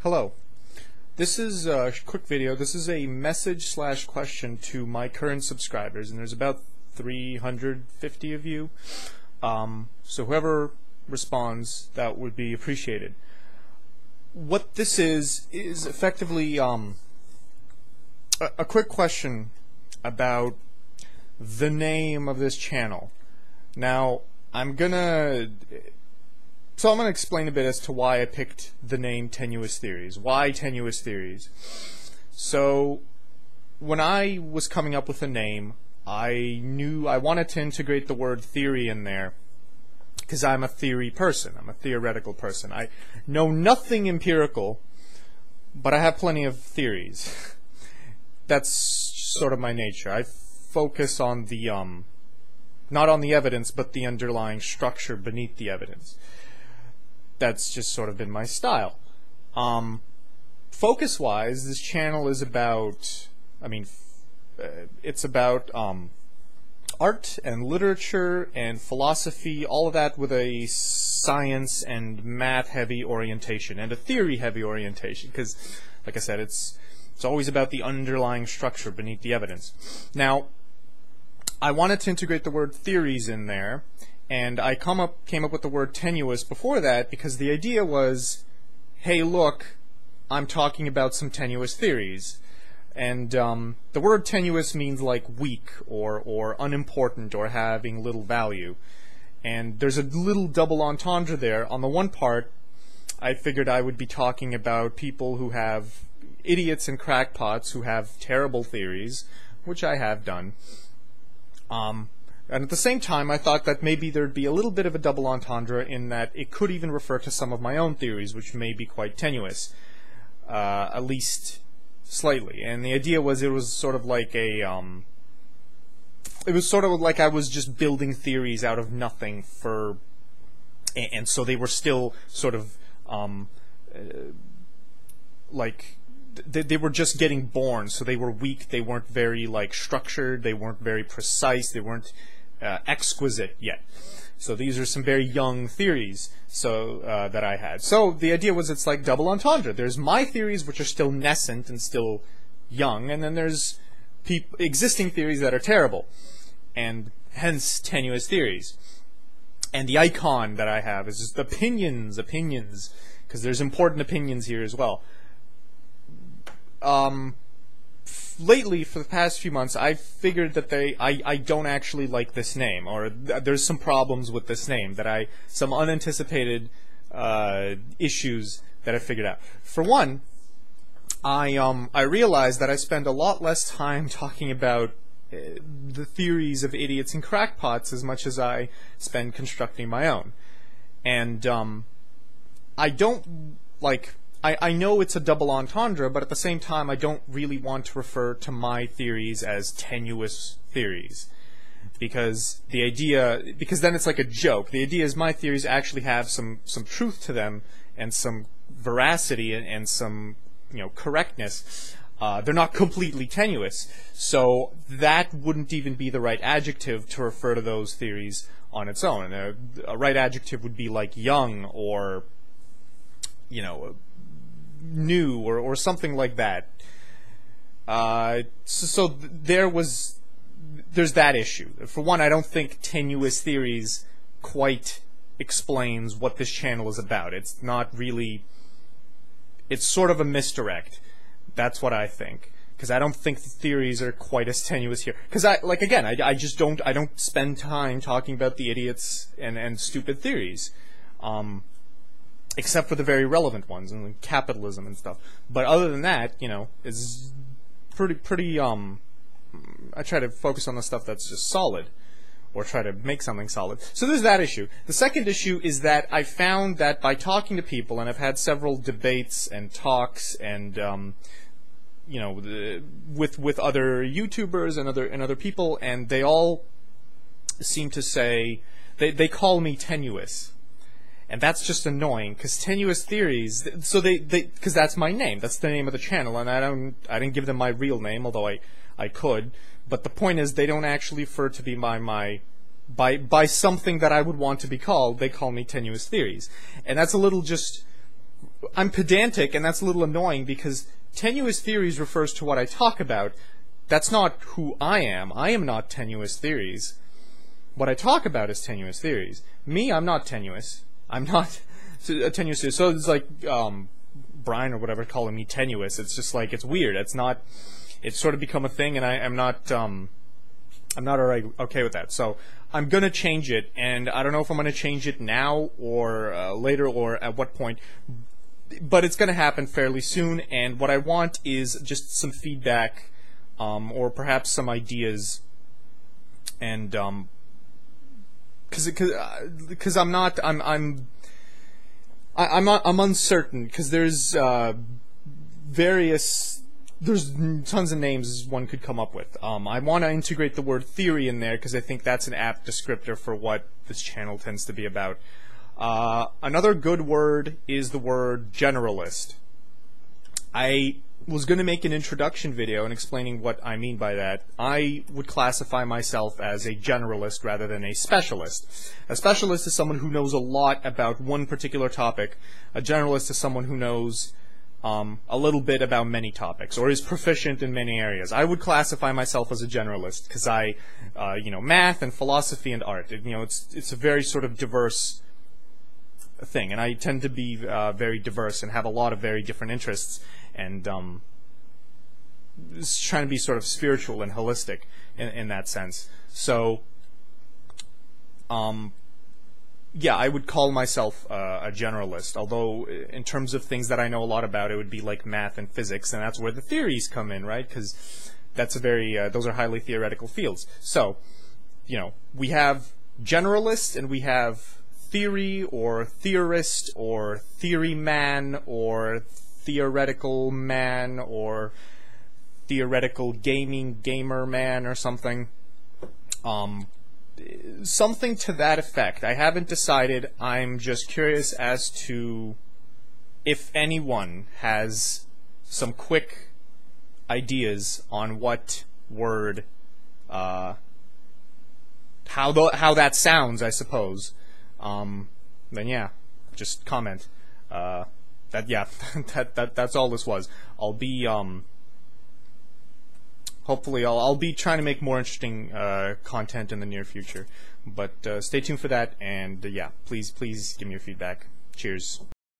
Hello. This is a quick video. This is a message/question to my current subscribers, and there's about 350 of you. So whoever responds, that would be appreciated. What this is effectively a quick question about the name of this channel. Now, I'm gonna explain a bit as to why I picked the name Tenuous Theories. Why Tenuous Theories? So, when I was coming up with a name, I knew I wanted to integrate the word theory in there, because I'm a theory person. I'm a theoretical person. I know nothing empirical, but I have plenty of theories. That's sort of my nature. I focus on the, not on the evidence, but the underlying structure beneath the evidence. That's just sort of been my style. Focus-wise, this channel is about, it's about art and literature and philosophy, all of that with a science and math-heavy orientation and a theory-heavy orientation, because, like I said, it's always about the underlying structure beneath the evidence. Now, I wanted to integrate the word theories in there, and I came up with the word tenuous before that because the idea was, hey, look, I'm talking about some tenuous theories. And the word tenuous means like weak or unimportant or having little value. And there's a little double entendre there. On the one part, I figured I would be talking about people who have idiots and crackpots who have terrible theories, which I have done. And at the same time, I thought that maybe there'd be a little bit of a double entendre in that it could even refer to some of my own theories, which may be quite tenuous, at least slightly. And the idea was it was sort of like a, it was sort of like I was just building theories out of nothing and so they were still sort of, like, they were just getting born, so they were weak, they weren't very, like, structured, they weren't very precise, they weren't exquisite yet. So these are some very young theories that I had. So the idea was it's like double entendre. There's my theories, which are still nascent and still young, and then there's existing theories that are terrible, and hence tenuous theories. And the icon that I have is just opinions, because there's important opinions here as well. Lately, for the past few months, I've figured that I don't actually like this name, or there's some problems with this name, some unanticipated issues that I figured out. For one, I realized that I spend a lot less time talking about the theories of idiots and crackpots as much as I spend constructing my own. And I don't like... I know it's a double entendre, but at the same time I don't really want to refer to my theories as tenuous theories. Because then it's like a joke. The idea is my theories actually have some truth to them and some veracity and some, correctness. They're not completely tenuous. So that wouldn't even be the right adjective to refer to those theories on its own. A right adjective would be like young or, new or something like that. So there's that issue. For one, I don't think Tenuous Theories quite explains what this channel is about. It's not really... It's sort of a misdirect. That's what I think. Because I don't think the theories are quite as tenuous here. Because I just don't spend time talking about the idiots and stupid theories. Except for the very relevant ones, and like capitalism and stuff. But other than that, it's pretty, I try to focus on the stuff that's just solid, or try to make something solid. So there's that issue. The second issue is that I found that by talking to people, and I've had several debates and talks, and, with other YouTubers and other people, and they all seem to say, they call me tenuous. And that's just annoying, because Tenuous Theories, so because that's my name, that's the name of the channel, and I didn't give them my real name, although I could, but the point is they don't actually refer to be by something that I would want to be called. They call me Tenuous Theories. And that's a little just I'm pedantic, and that's a little annoying because Tenuous Theories refers to what I talk about. That's not who I am. I am not Tenuous Theories. What I talk about is Tenuous Theories. Me, I'm not tenuous. I'm not a tenuous theory. So it's like Brian or whatever calling me tenuous. It's just like, it's weird. It's not. It's sort of become a thing, and I'm not alright okay with that. So I'm gonna change it, and I don't know if I'm gonna change it now or later or at what point. But it's gonna happen fairly soon, and what I want is just some feedback, or perhaps some ideas, and because I'm uncertain, because there's there's tons of names one could come up with. I want to integrate the word theory in there because I think that's an apt descriptor for what this channel tends to be about. Another good word is the word generalist. I was going to make an introduction video and explaining what I mean by that. I would classify myself as a generalist rather than a specialist. A specialist is someone who knows a lot about one particular topic. A generalist is someone who knows a little bit about many topics, or is proficient in many areas. I would classify myself as a generalist because I, math and philosophy and art. It's a very sort of diverse thing, and I tend to be very diverse and have a lot of very different interests, and trying to be sort of spiritual and holistic in that sense. So, yeah, I would call myself a generalist, although in terms of things that I know a lot about, it would be like math and physics, and that's where the theories come in, right? Because that's a very, those are highly theoretical fields. So, we have generalist, and we have theory, or theorist, or theory man, or theoretical man, or theoretical gamer man, or something. Something to that effect. I haven't decided. I'm just curious as to if anyone has some quick ideas on what word, how that sounds, I suppose. Then yeah, just comment. That's all this was. I'll be hopefully I'll be trying to make more interesting content in the near future. But stay tuned for that, and yeah, please give me your feedback. Cheers.